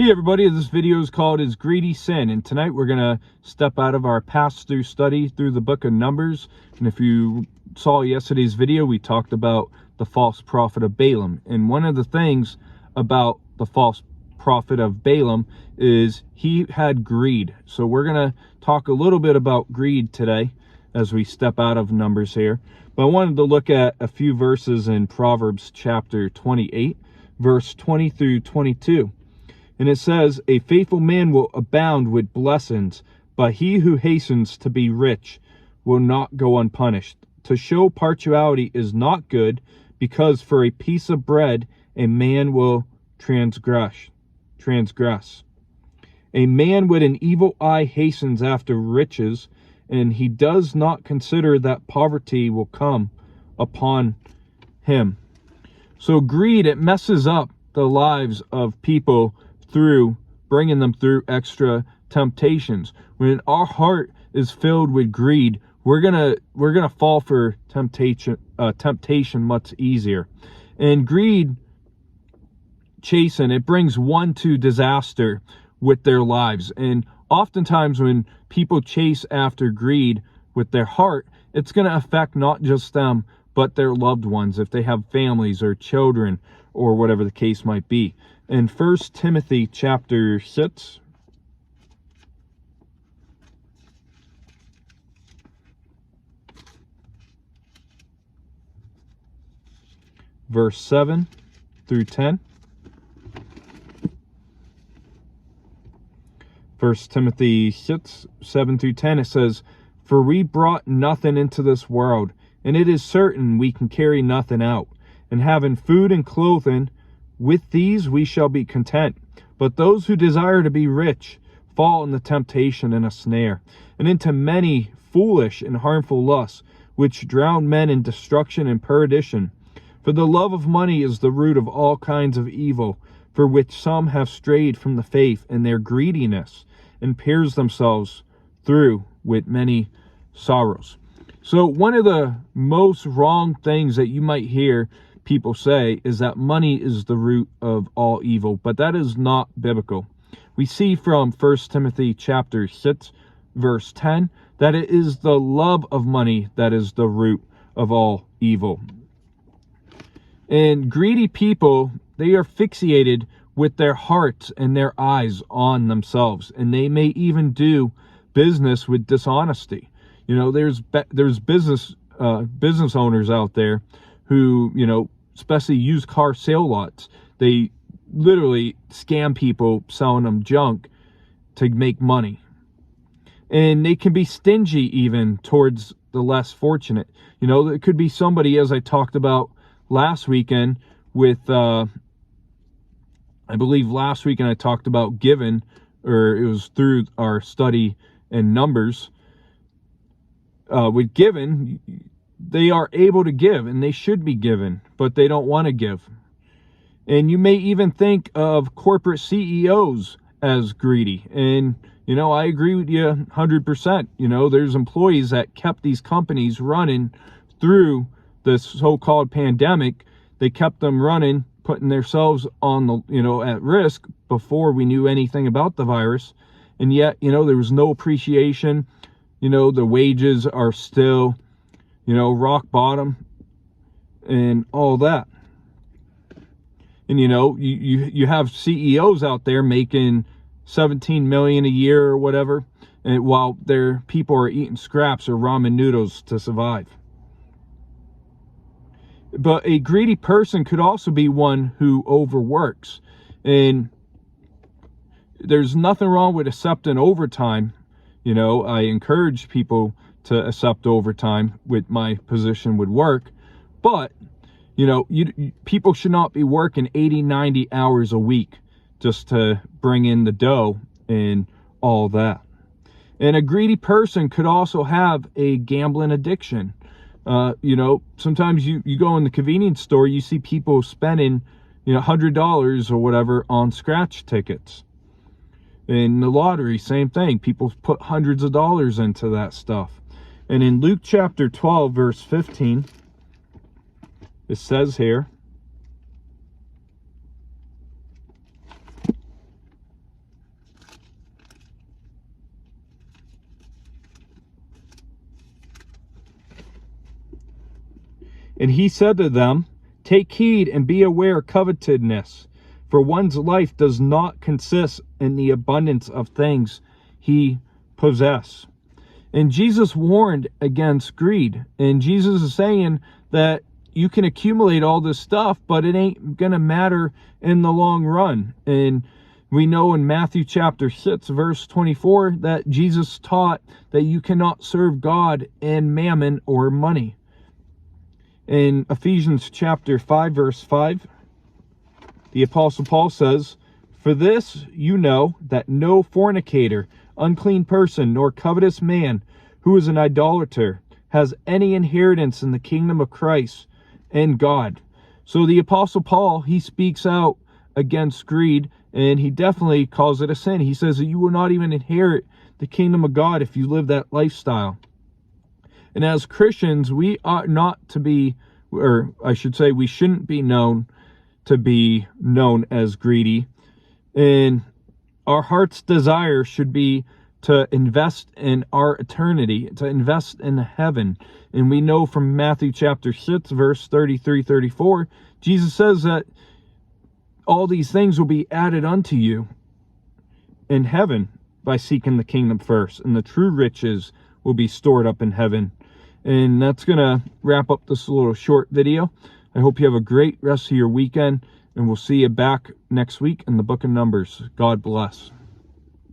Hey everybody, this video is called Is Greedy Sin? And tonight we're going to step out of our pass-through study through the book of Numbers. And if you saw yesterday's video, we talked about the false prophet of Balaam. And one of the things about the false prophet of Balaam is he had greed. So we're going to talk a little bit about greed today as we step out of Numbers here. But I wanted to look at a few verses in Proverbs chapter 28, verse 20 through 22. And it says, "A faithful man will abound with blessings, but he who hastens to be rich will not go unpunished. To show partiality is not good, because for a piece of bread a man will transgress. A man with an evil eye hastens after riches, and he does not consider that poverty will come upon him." So greed, it messes up the lives of people through bringing them through extra temptations. When our heart is filled with greed, we're gonna fall for temptation much easier. And greed chasing, it brings one to disaster with their lives. And oftentimes when people chase after greed with their heart, it's going to affect not just them but their loved ones, if they have families or children or whatever the case might be. In 1 Timothy chapter 6, verse 7 through 10. 1 Timothy 6, 7 through 10, it says, "For we brought nothing into this world, and it is certain we can carry nothing out. And having food and clothing, with these we shall be content. But those who desire to be rich fall into temptation and a snare, and into many foolish and harmful lusts, which drown men in destruction and perdition. For the love of money is the root of all kinds of evil, for which some have strayed from the faith in their greediness, and pierced themselves through with many sorrows." So one of the most wrong things that you might hear people say is that money is the root of all evil, but that is not biblical. We see from 1 Timothy chapter 6, verse 10, that it is the love of money that is the root of all evil. And greedy people, they are fixated with their hearts and their eyes on themselves, and they may even do business with dishonesty. You know, there's business owners out there who, you know, especially used car sale lots, they literally scam people selling them junk to make money. And they can be stingy even towards the less fortunate. You know, it could be somebody, as I talked about last weekend with, I believe last weekend I talked about giving, or it was through our study in Numbers. With giving, they are able to give, and they should be given, but they don't want to give. And you may even think of corporate CEOs as greedy. And, you know, I agree with you 100%. You know, there's employees that kept these companies running through this so-called pandemic. They kept them running, putting themselves on the, you know, at risk before we knew anything about the virus. And yet, you know, there was no appreciation. You know, the wages are still, you know, rock bottom and all that. And, you know, you have CEOs out there making $17 million a year or whatever, and while their people are eating scraps or ramen noodles to survive. But a greedy person could also be one who overworks. And there's nothing wrong with accepting overtime. You know, I encourage people to accept overtime with my position with work. But, you know, people should not be working 80, 90 hours a week just to bring in the dough and all that. And a greedy person could also have a gambling addiction. You know, sometimes you go in the convenience store, you see people spending, you know, $100 or whatever on scratch tickets. In the lottery, same thing. People put hundreds of dollars into that stuff. And in Luke chapter 12, verse 15, it says here, And he said to them, take heed and be aware of covetousness, for one's life does not consist in the abundance of things he possesses. And Jesus warned against greed. And Jesus is saying that you can accumulate all this stuff, but it ain't going to matter in the long run. And we know in Matthew chapter 6, verse 24, that Jesus taught that you cannot serve God and mammon or money. In Ephesians chapter 5, verse 5, the Apostle Paul says, for this you know that no fornicator, unclean person, nor covetous man, who is an idolater, has any inheritance in the kingdom of Christ and God. So the Apostle Paul, he speaks out against greed, and he definitely calls it a sin. He says that you will not even inherit the kingdom of God if you live that lifestyle. And as Christians, we ought not to be, or I should say, we shouldn't be known to be known as greedy. And our heart's desire should be to invest in our eternity, to invest in heaven. And we know from Matthew chapter 6, verse 33, 34, Jesus says that all these things will be added unto you in heaven by seeking the kingdom first. And the true riches will be stored up in heaven. And that's going to wrap up this little short video. I hope you have a great rest of your weekend. And we'll see you back next week in the book of Numbers. God bless.